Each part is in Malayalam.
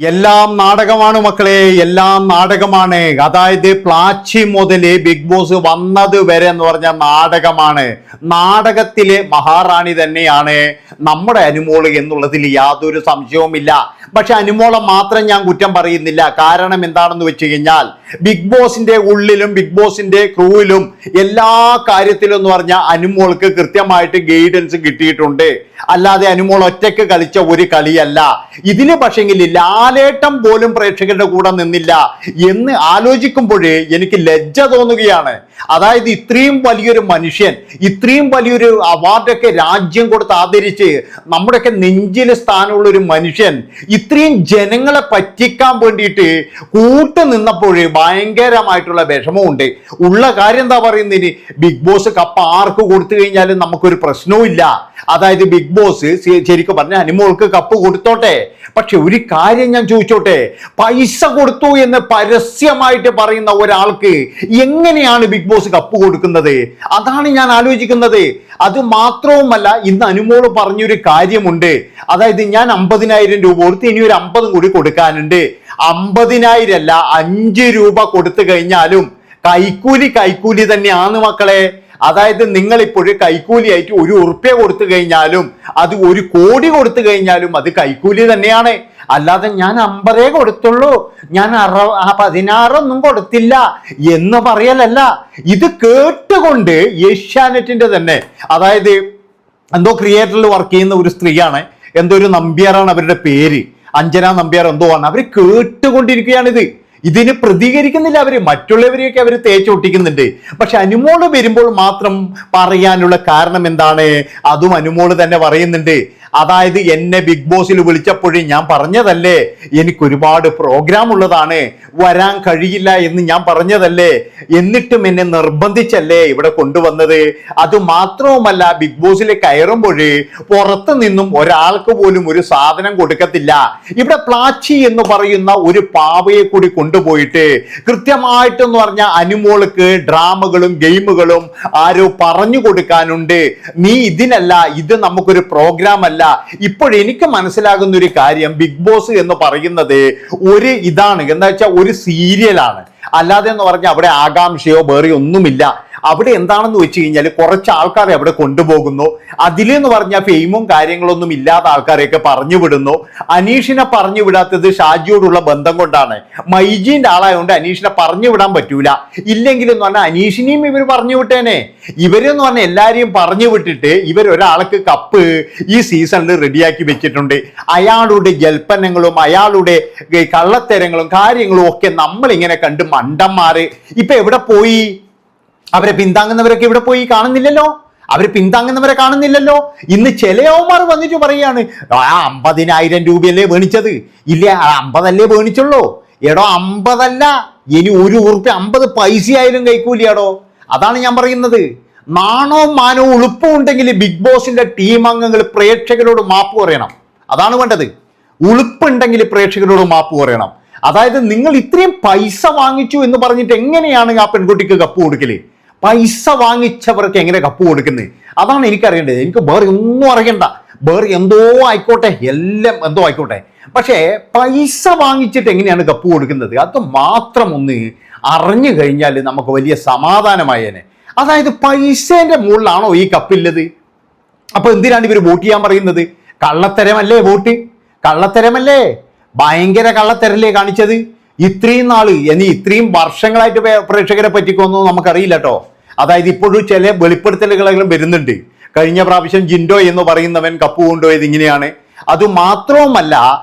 എല്ലാം നാടകമാണ് മക്കളെ, എല്ലാം നാടകമാണ്. അതായത് പ്ലാച്ചി മുതല് ബിഗ് ബോസ് വന്നത് വരെ എന്ന് പറഞ്ഞ നാടകമാണ്. നാടകത്തിലെ മഹാറാണി തന്നെയാണ് നമ്മുടെ അനുമോള് എന്നുള്ളതിൽ യാതൊരു സംശയവുമില്ല. പക്ഷെ അനുമോളെ മാത്രം ഞാൻ കുറ്റം പറയുന്നില്ല. കാരണം എന്താണെന്ന് വെച്ച് കഴിഞ്ഞാൽ ബിഗ് ബോസിന്റെ ഉള്ളിലും ബിഗ് ബോസിന്റെ ക്രൂവിലും എല്ലാ കാര്യത്തിലും എന്ന് പറഞ്ഞാൽ അനുമോൾക്ക് കൃത്യമായിട്ട് ഗൈഡൻസ് കിട്ടിയിട്ടുണ്ട്. അല്ലാതെ അനുമോൾ ഒറ്റയ്ക്ക് കളിച്ച ഒരു കളിയല്ല ഇതിന്. പക്ഷെങ്കിൽ ലാലേട്ടം പോലും പ്രേക്ഷകരുടെ കൂടെ നിന്നില്ല എന്ന് ആലോചിക്കുമ്പോഴേ എനിക്ക് ലജ്ജ തോന്നുകയാണ്. അതായത് ഇത്രയും വലിയൊരു മനുഷ്യൻ, ഇത്രയും വലിയൊരു അവാർഡൊക്കെ രാജ്യം കൊടുത്ത് ആദരിച്ച് നമ്മുടെയൊക്കെ നെഞ്ചിൽ സ്ഥാനമുള്ള ഒരു മനുഷ്യൻ ഇത്രയും ജനങ്ങളെ പറ്റിക്കാൻ വേണ്ടിയിട്ട് കൂട്ടു നിന്നപ്പോഴേ ഭയങ്കരമായിട്ടുള്ള വിഷമമുണ്ട്. ഉള്ള കാര്യം എന്താ പറയുന്നതിന്, ബിഗ് ബോസ് കപ്പ് ആർക്ക് കൊടുത്തു കഴിഞ്ഞാലും നമുക്കൊരു പ്രശ്നവും ഇല്ല. അതായത് ബിഗ് ബോസ് ശരിക്കും പറഞ്ഞ അനുമോൾക്ക് കപ്പ് കൊടുത്തോട്ടെ. പക്ഷെ ഒരു കാര്യം ഞാൻ ചോദിച്ചോട്ടെ, പൈസ കൊടുത്തു എന്ന് പരസ്യമായിട്ട് പറയുന്ന ഒരാൾക്ക് എങ്ങനെയാണ് ബിഗ് ബോസ് കപ്പ് കൊടുക്കുന്നത്? അതാണ് ഞാൻ ആലോചിക്കുന്നത്. അത് മാത്രവുമല്ല, ഇന്ന് അനുമോള് പറഞ്ഞൊരു കാര്യമുണ്ട്. അതായത് ഞാൻ 50,000 രൂപ കൊടുത്ത് ഇനി ഒരു 50 കൂടി കൊടുക്കാനുണ്ട്. 50,000 അല്ല, 5 രൂപ കൊടുത്തു കഴിഞ്ഞാലും കൈക്കൂലി തന്നെയാണ് മക്കളെ. അതായത് നിങ്ങൾ ഇപ്പോഴും കൈക്കൂലിയായിട്ട് 1 ഉറുപ്യ കൊടുത്തു കഴിഞ്ഞാലും അത് 1 കോടി കൊടുത്തു കഴിഞ്ഞാലും അത് കൈക്കൂലി തന്നെയാണ്. അല്ലാതെ ഞാൻ 50 കൊടുത്തുള്ളൂ, ഞാൻ 16 കൊടുത്തില്ല എന്ന് പറയലല്ല. ഇത് കേട്ടുകൊണ്ട് ഏഷ്യാനെറ്റിന്റെ തന്നെ, അതായത് എന്തോ ക്രിയേറ്ററിൽ വർക്ക് ചെയ്യുന്ന ഒരു സ്ത്രീയാണ്, എന്തോ ഒരു നമ്പ്യാറാണ് അവരുടെ പേര്, അഞ്ജന നമ്പ്യാർ എന്തോ ആണ്. അവർ കേട്ടുകൊണ്ടിരിക്കുകയാണിത്. ഇതിന് പ്രതികരിക്കുന്നില്ല അവര്. മറ്റുള്ളവരെയൊക്കെ അവർ തേച്ചൊട്ടിക്കുന്നുണ്ട്. പക്ഷെ അനുമോള് വരുമ്പോൾ മാത്രം പറയാനുള്ള കാരണം എന്താണ്? അതും അനുമോള് തന്നെ പറയുന്നുണ്ട്. അതായത് എന്നെ ബിഗ് ബോസിൽ വിളിച്ചപ്പോഴും ഞാൻ പറഞ്ഞതല്ലേ എനിക്ക് ഒരുപാട് പ്രോഗ്രാം ഉള്ളതാണ്, വരാൻ കഴിയില്ല എന്ന് ഞാൻ പറഞ്ഞതല്ലേ, എന്നിട്ടും എന്നെ നിർബന്ധിച്ചല്ലേ ഇവിടെ കൊണ്ടുവന്നത്. അത് മാത്രവുമല്ല, ബിഗ് ബോസിൽ കയറുമ്പോൾ പുറത്തു നിന്നും ഒരാൾക്ക് പോലും ഒരു സാധനം കൊടുക്കത്തില്ല. ഇവിടെ പ്ലാച്ചി എന്ന് പറയുന്ന ഒരു പാവയെ കൂടി കൊണ്ടുപോയിട്ട് കൃത്യമായിട്ടെന്ന് പറഞ്ഞാൽ അനുമോൾക്ക് ഡ്രാമകളും ഗെയിമുകളും ആരോ പറഞ്ഞു കൊടുക്കാനുണ്ട്. നീ ഇതിനല്ല, ഇത് നമുക്കൊരു പ്രോഗ്രാം അല്ല. ഇപ്പോൾ എനിക്ക് മനസ്സിലാകുന്ന ഒരു കാര്യം, ബിഗ് ബോസ് എന്ന് പറയുന്നത് ഒരു ഇതാണ്, എന്താ വെച്ചാൽ ഒരു സീരിയലാണ്. അല്ലാതെ എന്ന് പറഞ്ഞാൽ അവിടെ ആകാംക്ഷയോ വേറെ ഒന്നുമില്ല. അവിടെ എന്താണെന്ന് വെച്ച് കഴിഞ്ഞാൽ കുറച്ച് ആൾക്കാരെ അവിടെ കൊണ്ടുപോകുന്നു. അതിലെന്ന് പറഞ്ഞാൽ ഫെയിമും കാര്യങ്ങളൊന്നും ഇല്ലാത്ത ആൾക്കാരെയൊക്കെ പറഞ്ഞു വിടുന്നു. അനീഷിനെ പറഞ്ഞു വിടാത്തത് ഷാജിയോടുള്ള ബന്ധം കൊണ്ടാണ്. മൈജീന്റെ ആളായതുകൊണ്ട് അനീഷിനെ പറഞ്ഞു വിടാൻ പറ്റൂല. ഇല്ലെങ്കിൽ എന്ന് പറഞ്ഞാൽ അനീഷിനെയും ഇവർ പറഞ്ഞു വിട്ടേനെ. ഇവരെന്ന് പറഞ്ഞാൽ എല്ലാരെയും പറഞ്ഞു വിട്ടിട്ട് ഇവർ ഒരാൾക്ക് കപ്പ് ഈ സീസണിൽ റെഡിയാക്കി വെച്ചിട്ടുണ്ട്. അയാളുടെ ജൽപ്പനങ്ങളും അയാളുടെ കള്ളത്തരങ്ങളും കാര്യങ്ങളും ഒക്കെ നമ്മളിങ്ങനെ കണ്ട് മണ്ടന്മാര് ഇപ്പൊ എവിടെ പോയി? അവരെ പിന്താങ്ങുന്നവരൊക്കെ ഇവിടെ പോയി കാണുന്നില്ലല്ലോ. അവര് പിന്താങ്ങുന്നവരെ കാണുന്നില്ലല്ലോ. ഇന്ന് ചിലയവന്മാർ വന്നിട്ട് പറയാണ് 50,000 രൂപയല്ലേ വേണിച്ചത്, ഇല്ല 50 അല്ലേ വേണിച്ചുള്ളൂ. എടോ 50 അല്ല, ഇനി 1 ഉറുപ്പ്യ 50 പൈസയായാലും കൈക്കൂലിയാടോ. അതാണ് ഞാൻ പറയുന്നത്. നാണവും മാനവും ഉളുപ്പും ഉണ്ടെങ്കിൽ ബിഗ് ബോസിന്റെ ടീം അംഗങ്ങൾ പ്രേക്ഷകരോട് മാപ്പ് പറയണം. അതാണ് വേണ്ടത്. ഉളുപ്പുണ്ടെങ്കിൽ പ്രേക്ഷകരോട് മാപ്പ് പറയണം. അതായത് നിങ്ങൾ ഇത്രയും പൈസ വാങ്ങിച്ചു എന്ന് പറഞ്ഞിട്ട് എങ്ങനെയാണ് ആ പെൺകുട്ടിക്ക് കപ്പ് കൊടുക്കല്? പൈസ വാങ്ങിച്ചവർക്ക് എങ്ങനെ കപ്പ് കൊടുക്കുന്നത്? അതാണ് എനിക്കറിയേണ്ടത്. എനിക്ക് വേറെ ഒന്നും അറിയണ്ട. വേറെ എന്തോ ആയിക്കോട്ടെ, എല്ലാം എന്തോ ആയിക്കോട്ടെ. പക്ഷേ പൈസ വാങ്ങിച്ചിട്ട് എങ്ങനെയാണ് കപ്പ് കൊടുക്കുന്നത്? അത് മാത്രം ഒന്ന് അറിഞ്ഞു കഴിഞ്ഞാൽ നമുക്ക് വലിയ സമാധാനമായേനെ. അതായത് പൈസേന്റെ മുകളിലാണോ ഈ കപ്പില്ലത്? അപ്പൊ എന്തിനാണ് ഇവർ വോട്ട് ചെയ്യാൻ പറയുന്നത്? കള്ളത്തരമല്ലേ വോട്ട്? കള്ളത്തരമല്ലേ? ഭയങ്കര കള്ളത്തരല്ലേ കാണിച്ചത് ഇത്രയും നാള്? ഇനി ഇത്രയും വർഷങ്ങളായിട്ട് പ്രേക്ഷകരെ പറ്റിക്കൊന്നും നമുക്കറിയില്ല കേട്ടോ. അതായത് ഇപ്പോഴും ചില വെളിപ്പെടുത്തലുകളെങ്കിലും വരുന്നുണ്ട്. കഴിഞ്ഞ പ്രാവശ്യം ജിൻഡോ എന്ന് പറയുന്നവൻ കപ്പ് കൊണ്ടുപോയത് ഇങ്ങനെയാണ്. അതുമാത്രവുമല്ല,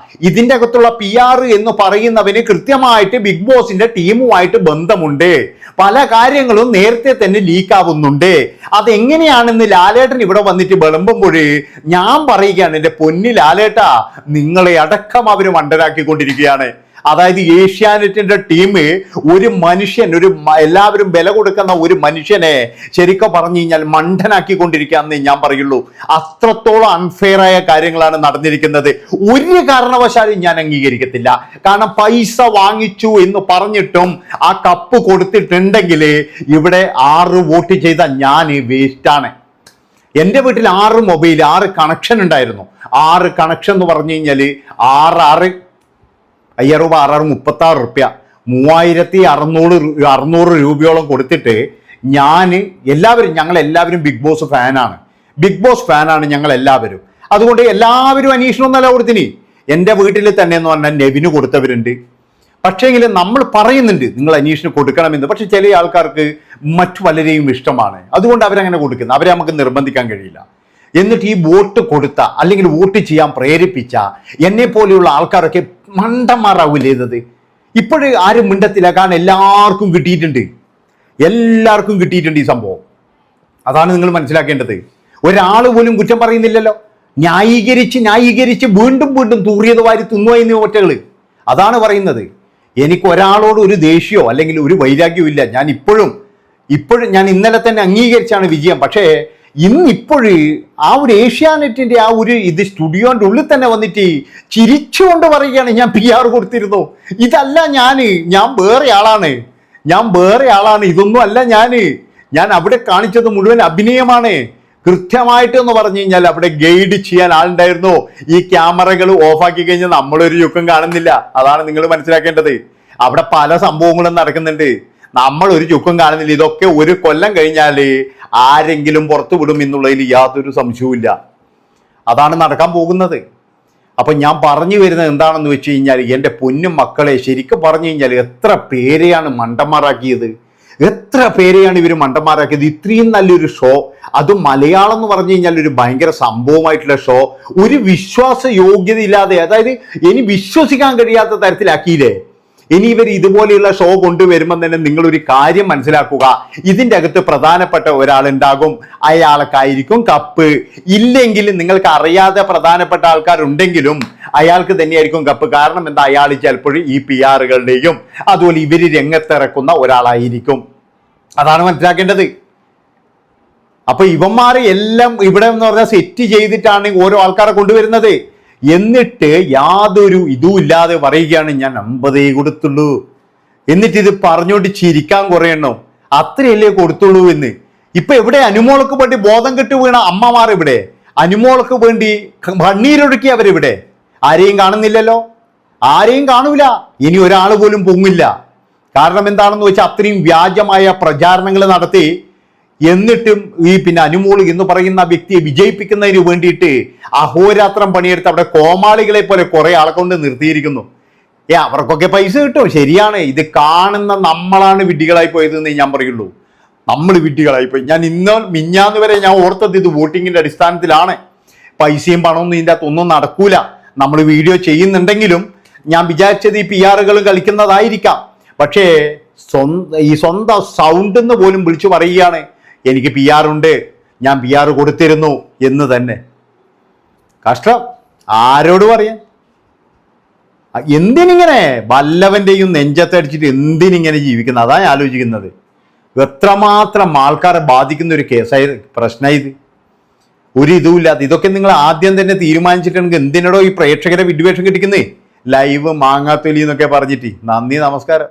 ഇതിൻ്റെ അകത്തുള്ള PR എന്ന് പറയുന്നവന് കൃത്യമായിട്ട് ബിഗ് ബോസിന്റെ ടീമുമായിട്ട് ബന്ധമുണ്ട്. പല കാര്യങ്ങളും നേരത്തെ തന്നെ ലീക്കാവുന്നുണ്ട്. അതെങ്ങനെയാണെന്ന് ലാലേട്ടൻ ഇവിടെ വന്നിട്ട് വിളമ്പുമ്പോൾ ഞാൻ പറയുകയാണ്, എൻ്റെ പൊന്നി ലാലേട്ടാ, നിങ്ങളെ അടക്കം അവർ മണ്ടരാക്കിക്കൊണ്ടിരിക്കുകയാണ്. അതായത് ഏഷ്യാനെറ്റിന്റെ ടീം ഒരു മനുഷ്യൻ, എല്ലാവരും വില കൊടുക്കുന്ന ഒരു മനുഷ്യനെ ശരിക്കും പറഞ്ഞു കഴിഞ്ഞാൽ മണ്ടനാക്കിക്കൊണ്ടിരിക്കുകയെന്നേ ഞാൻ പറയുള്ളൂ. അത്രത്തോളം അൺഫെയർ ആയ കാര്യങ്ങളാണ് നടന്നിരിക്കുന്നത്. ഒരു കാരണവശാലും ഞാൻ അംഗീകരിക്കത്തില്ല. കാരണം പൈസ വാങ്ങിച്ചു എന്ന് പറഞ്ഞിട്ടും ആ കപ്പ് കൊടുത്തിട്ടുണ്ടെങ്കിൽ ഇവിടെ 6 വോട്ട് ചെയ്ത ഞാൻ വേസ്റ്റാണ്. എൻ്റെ വീട്ടിൽ 6 മൊബൈൽ, 6 കണക്ഷൻ ഉണ്ടായിരുന്നു. 6 കണക്ഷൻ എന്ന് പറഞ്ഞു കഴിഞ്ഞാൽ 6 5 6 6 36 റുപ്യ 3600 രൂപയോളം കൊടുത്തിട്ട് ഞങ്ങളെല്ലാവരും ബിഗ് ബോസ് ഫാനാണ്. ബിഗ് ബോസ് ഫാനാണ് ഞങ്ങളെല്ലാവരും. അതുകൊണ്ട് എല്ലാവരും അനീഷിനൊന്നല്ല കൊടുത്തിന്. എൻ്റെ വീട്ടിൽ തന്നെ എന്ന് പറഞ്ഞാൽ നെവിന് കൊടുത്തവരുണ്ട്. പക്ഷേങ്കിൽ നമ്മൾ പറയുന്നുണ്ട് നിങ്ങൾ അനീഷിന് കൊടുക്കണമെന്ന്. പക്ഷെ ചില ആൾക്കാർക്ക് മറ്റു പലരെയും ഇഷ്ടമാണ്, അതുകൊണ്ട് അവരങ്ങനെ കൊടുക്കുന്നത്. അവരെ നമുക്ക് നിർബന്ധിക്കാൻ കഴിയില്ല. എന്നിട്ട് ഈ വോട്ട് കൊടുത്ത അല്ലെങ്കിൽ വോട്ട് ചെയ്യാൻ പ്രേരിപ്പിച്ച എന്നെ പോലെയുള്ള ആൾക്കാരൊക്കെ മണ്ടന്മാരാവില്ല ചെയ്തത്. ഇപ്പോഴും ആരും മിണ്ടത്തില്ല, കാരണം എല്ലാവർക്കും കിട്ടിയിട്ടുണ്ട് ഈ സംഭവം. അതാണ് നിങ്ങൾ മനസ്സിലാക്കേണ്ടത്. ഒരാൾ പോലും കുറ്റം പറയുന്നില്ലല്ലോ. ന്യായീകരിച്ച് വീണ്ടും തൂറിയത് വാരി തിന്നുവായി ഒറ്റകൾ. അതാണ് പറയുന്നത്. എനിക്ക് ഒരാളോട് ഒരു ദേഷ്യമോ അല്ലെങ്കിൽ ഒരു വൈരാഗ്യവും ഇല്ല. ഞാൻ ഇപ്പോഴും ഞാൻ ഇന്നലെ തന്നെ അംഗീകരിച്ചാണ് വിജയം. പക്ഷേ ഇന്നിപ്പോഴും ആ ഒരു ഏഷ്യാനെറ്റിന്റെ ആ ഒരു സ്റ്റുഡിയോന്റെ ഉള്ളിൽ തന്നെ വന്നിട്ട് ചിരിച്ചുകൊണ്ട് പറയുകയാണ് ഞാൻ PR കൊടുത്തിരുന്നു. ഇതല്ല ഞാൻ വേറെ ആളാണ്. ഇതൊന്നും അല്ല ഞാൻ അവിടെ കാണിച്ചത് മുഴുവൻ അഭിനയമാണ്. കൃത്യമായിട്ട് എന്ന് പറഞ്ഞു കഴിഞ്ഞാൽ അവിടെ ഗൈഡ് ചെയ്യാൻ ആളുണ്ടായിരുന്നു. ഈ ക്യാമറകൾ ഓഫാക്കി കഴിഞ്ഞാൽ നമ്മളൊരു യുക്കം കാണുന്നില്ല. അതാണ് നിങ്ങൾ മനസ്സിലാക്കേണ്ടത്. അവിടെ പല സംഭവങ്ങളും നടക്കുന്നുണ്ട്, നമ്മൾ ഒരു ചുക്കും കാണുന്നില്ല. ഇതൊക്കെ ഒരു കൊല്ലം കഴിഞ്ഞാൽ ആരെങ്കിലും പുറത്തു വിടും എന്നുള്ളതിൽ യാതൊരു സംശയവുമില്ല. അതാണ് നടക്കാൻ പോകുന്നത്. അപ്പൊ ഞാൻ പറഞ്ഞു വരുന്നത് എന്താണെന്ന് വെച്ച് കഴിഞ്ഞാൽ, എൻ്റെ പൊന്നും മക്കളെ, ശരിക്കും പറഞ്ഞു കഴിഞ്ഞാൽ എത്ര പേരെയാണ് മണ്ടന്മാരാക്കിയത്, ഇവർ മണ്ടന്മാരാക്കിയത്. ഇത്രയും നല്ലൊരു ഷോ, അതും മലയാളം എന്ന് പറഞ്ഞു കഴിഞ്ഞാൽ ഒരു ഭയങ്കര സംഭവമായിട്ടുള്ള ഷോ, ഒരു വിശ്വാസ യോഗ്യത ഇല്ലാതെ, അതായത് ഇനി വിശ്വസിക്കാൻ കഴിയാത്ത തരത്തിലാക്കിയില്ലേ. ഇനി ഇവർ ഇതുപോലെയുള്ള ഷോ കൊണ്ടുവരുമ്പോൾ തന്നെ നിങ്ങളൊരു കാര്യം മനസ്സിലാക്കുക, ഇതിൻ്റെ അകത്ത് പ്രധാനപ്പെട്ട ഒരാളുണ്ടാകും, അയാൾക്കായിരിക്കും കപ്പ്. ഇല്ലെങ്കിൽ നിങ്ങൾക്ക് അറിയാതെ പ്രധാനപ്പെട്ട ആൾക്കാരുണ്ടെങ്കിലും അയാൾക്ക് തന്നെയായിരിക്കും കപ്പ്. കാരണം എന്താ, അയാൾ ചിലപ്പോൾ ഈ PR-കളുടെയും അതുപോലെ ഇവർ രംഗത്തിറക്കുന്ന ഒരാളായിരിക്കും. അതാണ് മനസ്സിലാക്കേണ്ടത്. അപ്പൊ ഇവന്മാരെ എല്ലാം ഇവിടെ എന്ന് പറഞ്ഞാൽ സെറ്റ് ചെയ്തിട്ടാണ് ഓരോ ആൾക്കാരെ കൊണ്ടുവരുന്നത്. എന്നിട്ട് യാതൊരു ഇതും ഇല്ലാതെ പറയുകയാണ് ഞാൻ 50 കൊടുത്തുള്ളൂ. എന്നിട്ട് ഇത് പറഞ്ഞോണ്ട് ചിരിക്കാൻ കുറയണോ, അത്രയല്ലേ കൊടുത്തുള്ളൂ എന്ന്. ഇപ്പൊ എവിടെ അനുമോൾക്ക് വേണ്ടി ബോധം കെട്ടു വീണ അമ്മമാർ ഇവിടെ, അനുമോൾക്ക് വേണ്ടി കണ്ണീരൊഴുക്കി അവരിവിടെ. ആരെയും കാണുന്നില്ലല്ലോ, ആരെയും കാണൂല. ഇനി ഒരാൾ പോലും പൊങ്ങില്ല. കാരണം എന്താണെന്ന് വെച്ചാൽ അത്രയും വ്യാജമായ പ്രചാരണങ്ങൾ നടത്തി. എന്നിട്ടും ഈ അനുമോൾ എന്ന് പറയുന്ന വ്യക്തിയെ വിജയിപ്പിക്കുന്നതിന് വേണ്ടിയിട്ട് അഹോരാത്രം പണിയെടുത്ത് അവിടെ കോമാളികളെ പോലെ കുറെ ആളെ കൊണ്ട് നിർത്തിയിരിക്കുന്നു. അവർക്കൊക്കെ പൈസ കിട്ടും, ശരിയാണ്. ഇത് കാണുന്ന നമ്മളാണ് വിഡ്ഢികളായി പോയതെന്ന് ഞാൻ പറയുള്ളൂ. നമ്മൾ വിഡ്ഢികളായി പോയി. ഞാൻ മിഞ്ഞാന്ന് വരെ ഞാൻ ഓർത്തത് ഇത് വോട്ടിങ്ങിന്റെ അടിസ്ഥാനത്തിലാണ്. പൈസയും പണമൊന്നും ഇതിൻ്റെ അകത്തൊന്നും നടക്കൂല. നമ്മൾ വീഡിയോ ചെയ്യുന്നുണ്ടെങ്കിലും ഞാൻ വിചാരിച്ചത് ഈ PR-കൾ കളിക്കുന്നതായിരിക്കാം. പക്ഷേ സ്വന്തം സൗണ്ട് എന്ന് പോലും വിളിച്ചു പറയുകയാണ്, എനിക്ക് PR ഉണ്ട്, ഞാൻ PR കൊടുത്തിരുന്നു എന്ന് തന്നെ. കഷ്ടം. ആരോട് പറയാൻ? എന്തിനിങ്ങനെ വല്ലവന്റെയും നെഞ്ചത്തടിച്ചിട്ട് എന്തിനിങ്ങനെ ജീവിക്കുന്നത്? അതാണ് ആലോചിക്കുന്നത്. എത്രമാത്രം ആൾക്കാരെ ബാധിക്കുന്ന ഒരു കേസായി, പ്രശ്നമായി ഇത്. ഒരു ഇതുമില്ലാതെ ഇതൊക്കെ നിങ്ങൾ ആദ്യം തന്നെ തീരുമാനിച്ചിട്ടുണ്ടെങ്കിൽ എന്തിനടോ ഈ പ്രേക്ഷകരെ വിദ്വേഷം കിട്ടിക്കുന്നേ? ലൈവ് മാങ്ങാത്തൊലി എന്നൊക്കെ പറഞ്ഞിട്ട്. നന്ദി, നമസ്കാരം.